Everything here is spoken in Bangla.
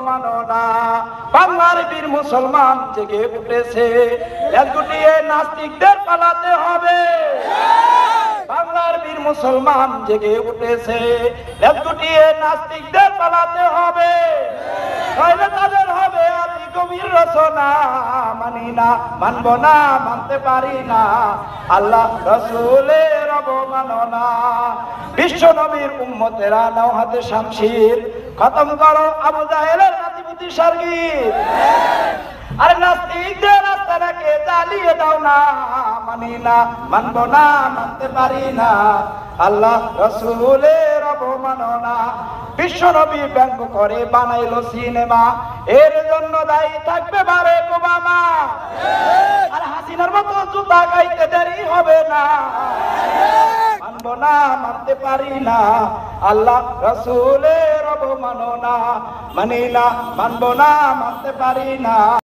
মানো না। বাংলার বীর মুসলমান জেগে উঠেছে, একজুটিয়ে নাস্তিকদের পালাতে হবে। বাংলার বীর মুসলমান জেগে উঠেছে, একজুটিয়ে নাস্তিকদের পালাতে হবে। নইলে তাদের হবে অতি গভীর রচনা, মানি না, মানব না, মানতে পারি না, আল্লাহ রাসূলের অবমাননা। বিশ্ব নবীর উম্মতেরা নাও হাতে শামশির, খতম করো আবু জাহেলের নাতিপুতি সারগির। আরে নাস্তিকদের রাস্তাটাকে জ্বালিয়ে দাও না, মানি না, মানব না, মানতে পারি না, আল্লাহ রাসূলের অবমাননা। বিশ্ব নবী ব্যঙ্গ করে বানাইলো সিনেমা, এর জন্য দায়ী থাকবে বারেক ওবামা। আর হাসিনার মতো জুতা গাইতে দেরি হবে না, মানব না, মানতে পারি না, আল্লাহ রাসূলের অবমাননা। মানি না, মানব না, মানতে পারি না।